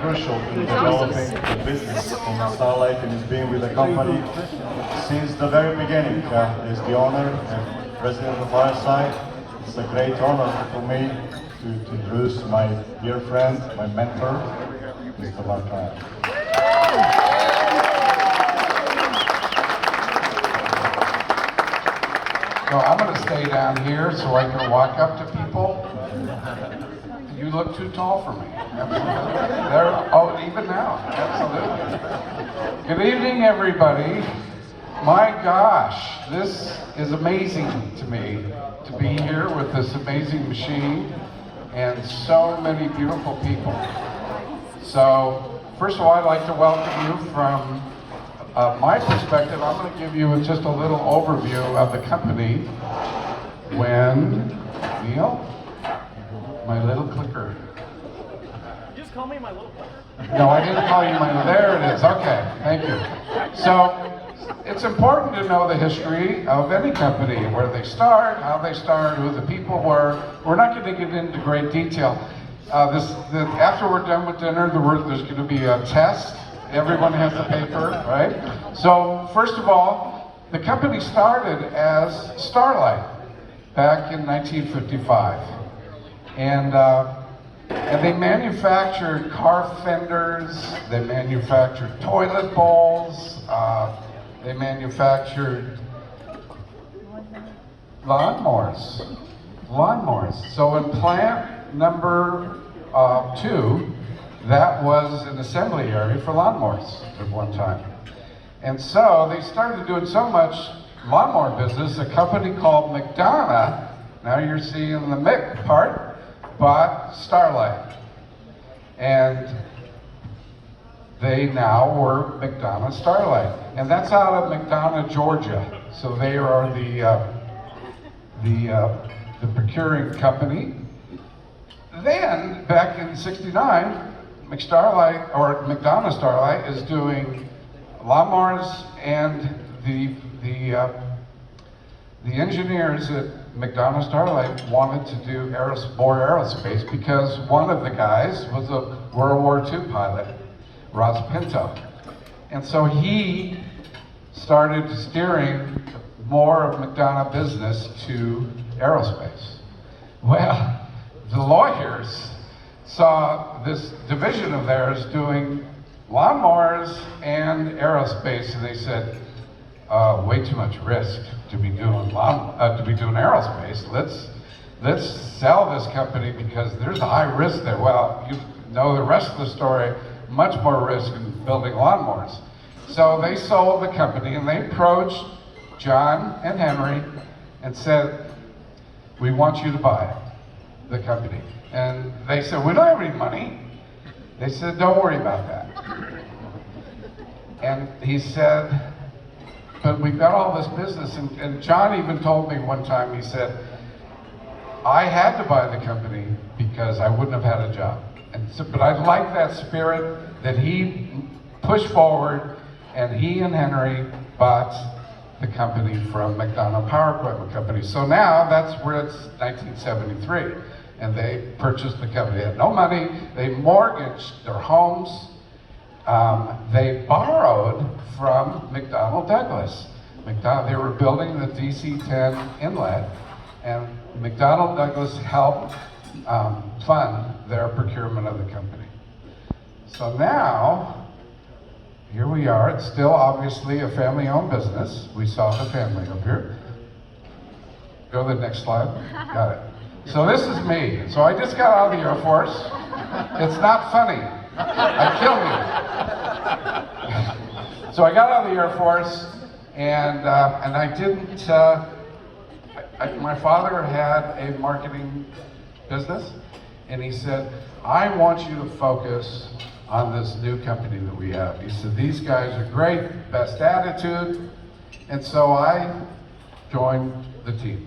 crucial in developing the business in Starlight and has been with the company since the very beginning. As the owner and president of Fireside, it's a great honor for me to introduce my dear friend, my mentor, Mr. Mark Ryan. So I'm going to stay down here so I can walk up to people. You look too tall for me. Absolutely. Oh, even now. Absolutely. Good evening, everybody. My gosh, this is amazing to me to be here with this amazing machine and so many beautiful people. So, first of all, I'd like to welcome you from my perspective. I'm going to give you just a little overview of the company. When, Neil, my little clicker. You just call me my little clicker? No, I didn't call you my, there it is, okay, thank you. So, it's important to know the history of any company, where they start, how they start, who the people were. We're not going to get into great detail. After we're done with dinner, there's going to be a test. Everyone has the paper, right? So, first of all, the company started as Starlight back in 1955. And they manufactured car fenders, they manufactured toilet bowls, they manufactured lawnmowers. So in plant number 2, that was an assembly area for lawnmowers at one time. And so they started doing so much lawnmower business, a company called McDonough, now you're seeing the Mick part, bought Starlight. And they now were McDonough Starlight. And that's out of McDonough, Georgia. So they are the procuring company. Then, back in '69, McDonough Starlight is doing lawnmowers, and the engineers at McDonough Starlight wanted to do more aerospace because one of the guys was a World War II pilot, Ross Pinto. And so he started steering more of McDonough business to aerospace. Well, the lawyers saw this division of theirs doing lawnmowers and aerospace, and they said, way too much risk to be doing aerospace. Let's sell this company because there's a high risk there. Well, you know the rest of the story. Much more risk in building lawnmowers. So they sold the company, and they approached John and Henry and said, "We want you to buy the company." And they said, "We don't have any money." They said, "Don't worry about that." And he said, "But we've got all this business." And John even told me one time, he said, "I had to buy the company because I wouldn't have had a job." And so, but I like that spirit that he pushed forward, and he and Henry bought the company from McDonough Power Equipment Company. So now that's where it's 1973, and they purchased the company. They had no money, they mortgaged their homes, they borrowed from McDonnell Douglas. They were building the DC-10 inlet, and McDonnell Douglas helped fund their procurement of the company. So now, here we are. It's still obviously a family-owned business. We saw the family up here. Go to the next slide. Got it. So this is me. So I just got out of the Air Force. It's not funny. I killed you. So I got out of the Air Force, and I didn't. My father had a marketing business, and he said, "I want you to focus on this new company that we have." He said, "These guys are great, best attitude." And so I joined the team.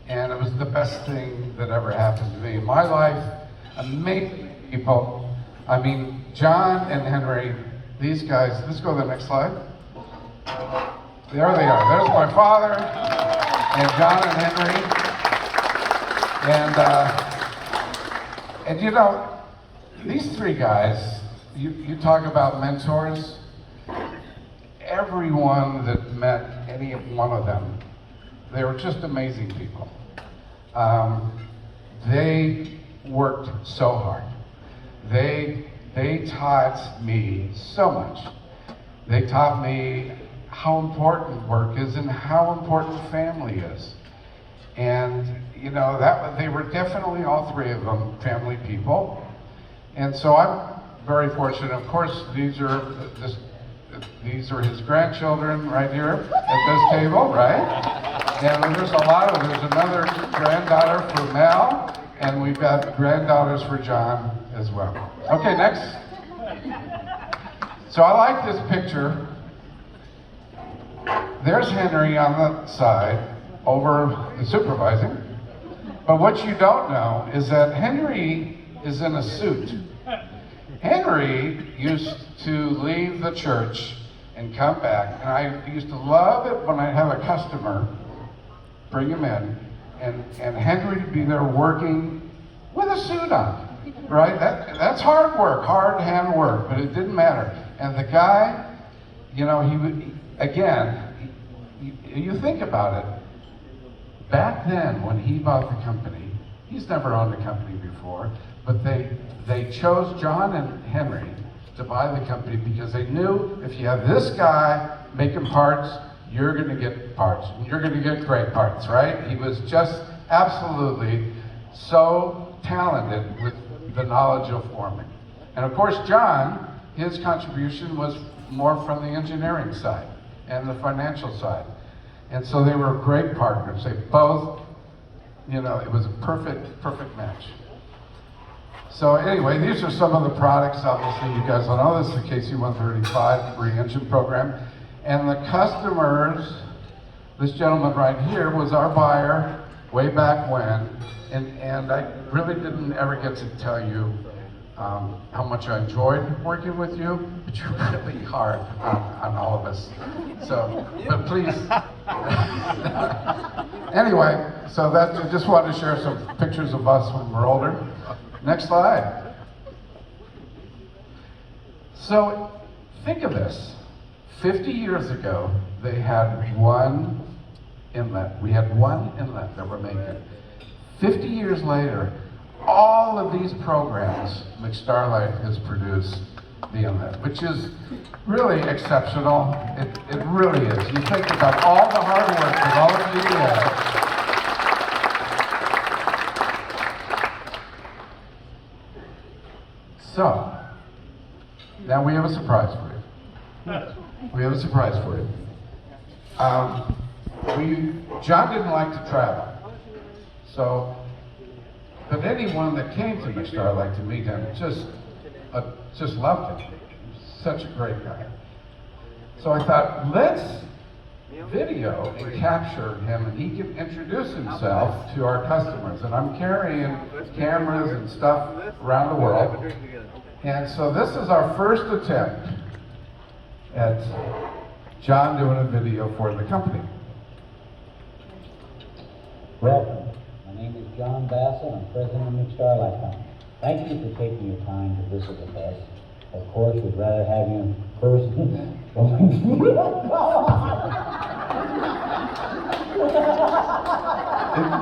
And it was the best thing that ever happened to me in my life. Amazing people. I mean, John and Henry, these guys, let's go to the next slide. There they are. There's my father and John and Henry. And you know, these three guys, you talk about mentors. Everyone that met any one of them, they were just amazing people. They worked so hard. They taught me so much. They taught me how important work is and how important family is. And you know, they were definitely, all three of them, family people. And so I'm very fortunate. Of course, these are his grandchildren right here at this table, right? And there's another granddaughter for Mel, and we've got granddaughters for John as well. Okay, next. So I like this picture. There's Henry on the side, over the supervising. But what you don't know is that Henry is in a suit. Henry used to leave the church and come back, and I used to love it when I have a customer, bring him in, and Henry to be there working with a suit on, right? That's hard work, hard hand work, but it didn't matter. And the guy, you know, you think about it, back then when he bought the company, he's never owned a company before, but they chose John and Henry to buy the company because they knew if you have this guy making parts, you're going to get parts. You're going to get great parts, right? He was just absolutely so talented with the knowledge of forming. And of course, John, his contribution was more from the engineering side and the financial side. And so they were great partners. They both, you know, it was a perfect match. So anyway, these are some of the products. Obviously, you guys all know this is the KC-135 re-engine program. And the customers, this gentleman right here was our buyer way back when. And I really didn't ever get to tell you how much I enjoyed working with you, but you're really hard on all of us. So, but please. Anyway, so I just wanted to share some pictures of us when we're older. Next slide. So, think of this. 50 years ago, they had one inlet. We had one inlet that we're making. 50 years later, all of these programs, McStarlite has produced the inlet, which is really exceptional. It really is. You think about all the hard work that all of you did. So, now we have a surprise for you. We have a surprise for you. John didn't like to travel. So, but anyone that came to McStarlite to meet him just loved him. Such a great guy. So I thought, let's video and capture him, and he can introduce himself to our customers. And I'm carrying cameras and stuff around the world. And so this is our first attempt at John doing a video for the company. Welcome. My name is John Bassett. I'm president of McStarlite Company. Thank you for taking your time to visit with us. Of course, we'd rather have you in person.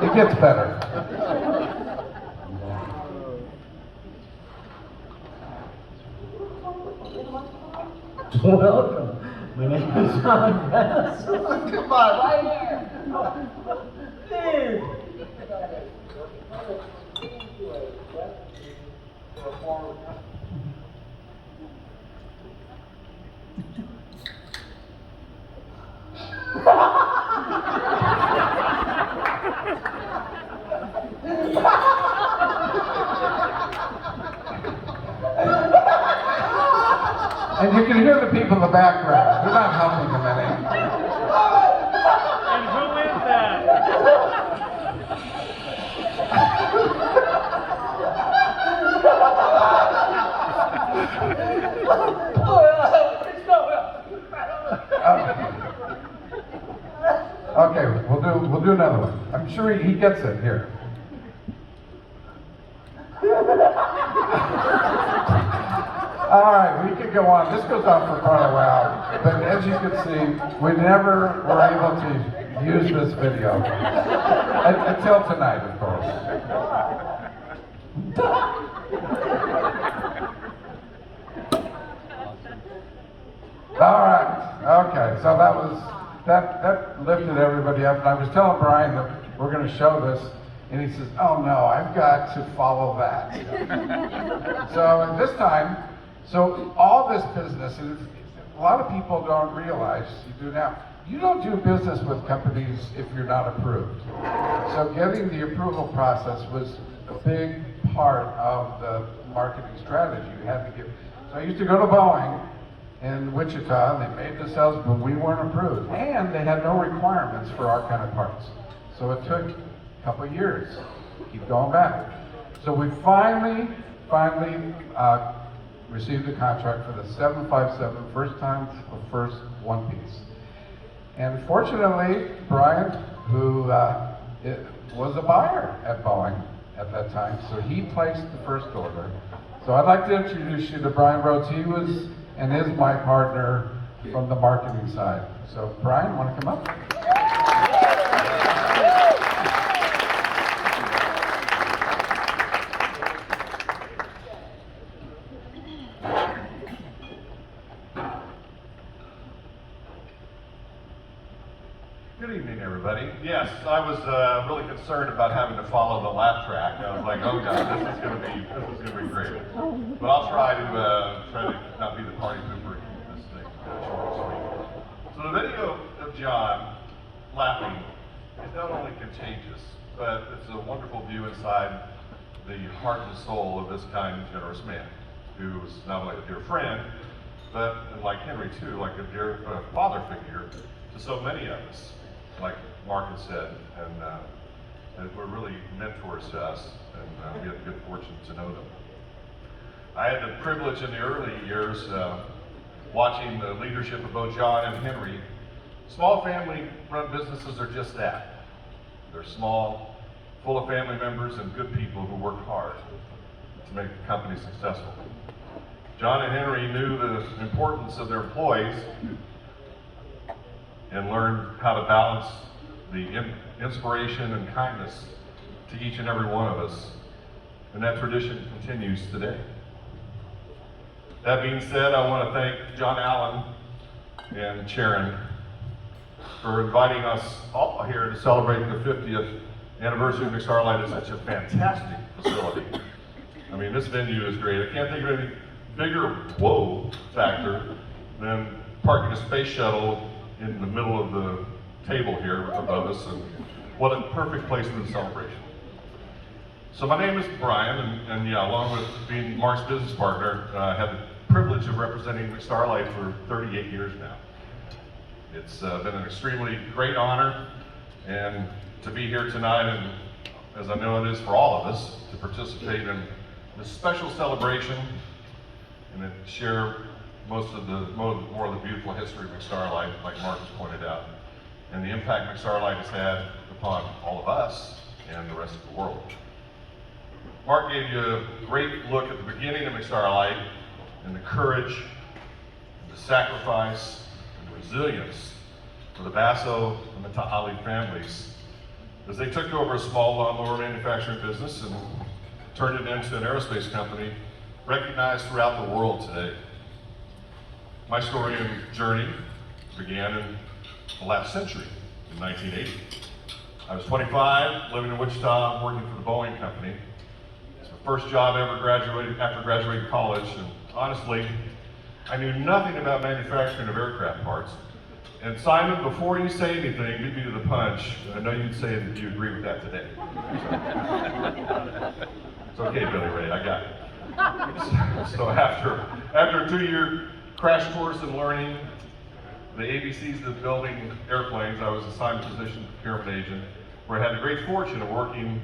It gets better. Welcome. My name is John Bassett. Come on, right here. Dude. And you can hear the people in the background. They're not helping them any. And who is that? Okay, we'll do another one. I'm sure he gets it here. All right, we could go on. This goes on for quite a while, but as you can see, we never were able to use this video until tonight, of course. All right, okay, so that lifted everybody up, and I was telling Brian that we're going to show this, and he says, "Oh no, I've got to follow that." So at this time, so all this business, and a lot of people don't realize, you do now, you don't do business with companies if you're not approved. So getting the approval process was a big part of the marketing strategy. You had to get, so I used to go to Boeing in Wichita, and they made the sales, but we weren't approved. And they had no requirements for our kind of parts. So it took a couple of years, keep going back. So we finally received a contract for the 757, first time, the first one piece. And fortunately, Brian, who was a buyer at Boeing at that time, so he placed the first order. So I'd like to introduce you to Brian Rhodes. He was and is my partner from the marketing side. So Brian, want to come up? Good evening, everybody. Yes, I was really concerned about having to follow the laugh track. I was like, oh god, this is going to be great. But I'll try to not be the party pooper in this thing. Short and sweet. So the video of John laughing is not only contagious, but it's a wonderful view inside the heart and soul of this kind, generous man, who was not only a dear friend, but like Henry too, like a dear father figure to so many of us. Like Mark had said, and were really mentors to us, and we had the good fortune to know them. I had the privilege in the early years watching the leadership of both John and Henry. Small family-run businesses are just that. They're small, full of family members and good people who work hard to make the company successful. John and Henry knew the importance of their employees and learned how to balance the inspiration and kindness to each and every one of us. And that tradition continues today. That being said, I want to thank John Allen and Sharon for inviting us all here to celebrate the 50th anniversary of McStarlite. It's such a fantastic facility. I mean, this venue is great. I can't think of any bigger whoa factor than parking a space shuttle in the middle of the table here above us, and what a perfect place for the celebration. So my name is Brian, and yeah, along with being Mark's business partner, I have the privilege of representing McStarlite for 38 years now. It's been an extremely great honor, and to be here tonight, and as I know it is for all of us, to participate in this special celebration and to share more of the beautiful history of McStarlite, like Mark has pointed out, and the impact McStarlite has had upon all of us and the rest of the world. Mark gave you a great look at the beginning of McStarlite and the courage, and the sacrifice, and the resilience for the Basso and the Ta'ali families as they took over a small lawnmower manufacturing business and turned it into an aerospace company recognized throughout the world today. My story and journey began in the last century, in 1980. I was 25, living in Wichita, working for the Boeing Company. It's my first job after graduating college, and honestly, I knew nothing about manufacturing of aircraft parts. And Simon, before you say anything, beat me to the punch. I know you'd say that you agree with that today. It's okay, Billy Ray, I got it. So after a 2-year crash course in learning the ABCs of building airplanes, I was assigned a position procurement agent, where I had the great fortune of working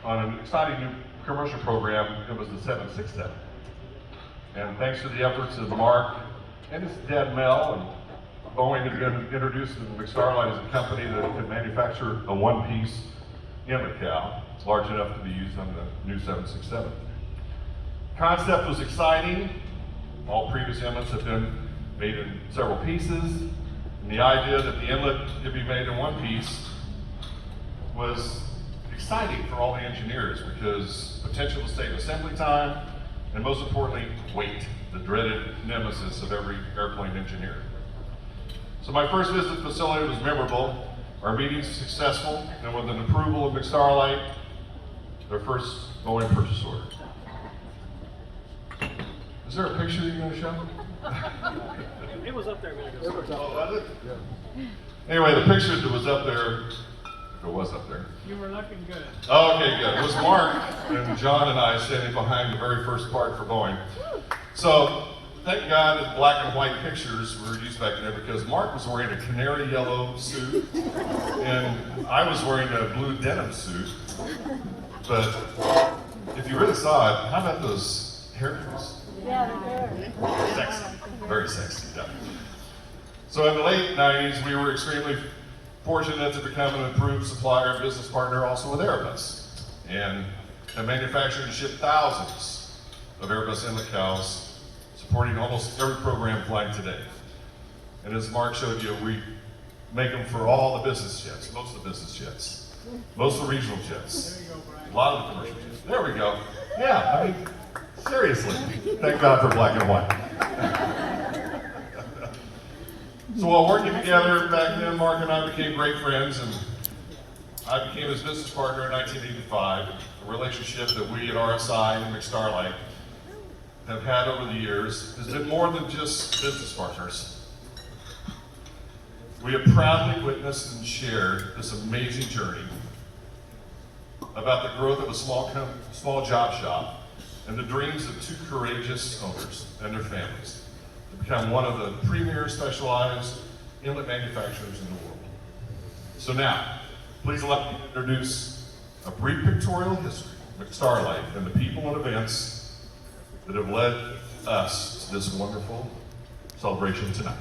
on an exciting new commercial program. It was the 767. And thanks to the efforts of Mark and his dad Mel, and Boeing had been introduced to McStarlite as a company that could manufacture a one-piece in Macau. It's large enough to be used on the new 767. Concept was exciting. All previous inlets have been made in several pieces. And the idea that the inlet could be made in one piece was exciting for all the engineers because potential to save assembly time and most importantly, weight, the dreaded nemesis of every airplane engineer. So my first visit to the facility was memorable. Our meetings were successful, and with an approval of McStarlite, their first Boeing purchase order. Is there a picture you're going to show? It was up there a minute ago. Oh, was it? Yeah. Anyway, the picture that was up there, if it was up there. You were looking good. Oh, okay, good. It was Mark and John and I standing behind the very first part for Boeing. So, thank God that black and white pictures were used back then because Mark was wearing a canary yellow suit and I was wearing a blue denim suit. But if you really saw it, how about those hairdos? Yeah, they're Sexy, very sexy, yeah. So in the late 90s, we were extremely fortunate to become an approved supplier and business partner also with Airbus. And have manufactured and shipped thousands of Airbus inlet cows, supporting almost every program flying today. And as Mark showed you, we make them for all the business jets, most of the business jets, most of the regional jets, a lot of the commercial jets. There we go. Yeah, I mean, seriously, thank God for black and white. So while working together back then, Mark and I became great friends, and I became his business partner in 1985, a relationship that we at RSI and McStarlite have had over the years has been more than just business partners. We have proudly witnessed and shared this amazing journey about the growth of a small job shop and the dreams of two courageous owners and their families to become one of the premier specialized inlet manufacturers in the world. So now, please let me introduce a brief pictorial history of McStarlite and the people and events that have led us to this wonderful celebration tonight.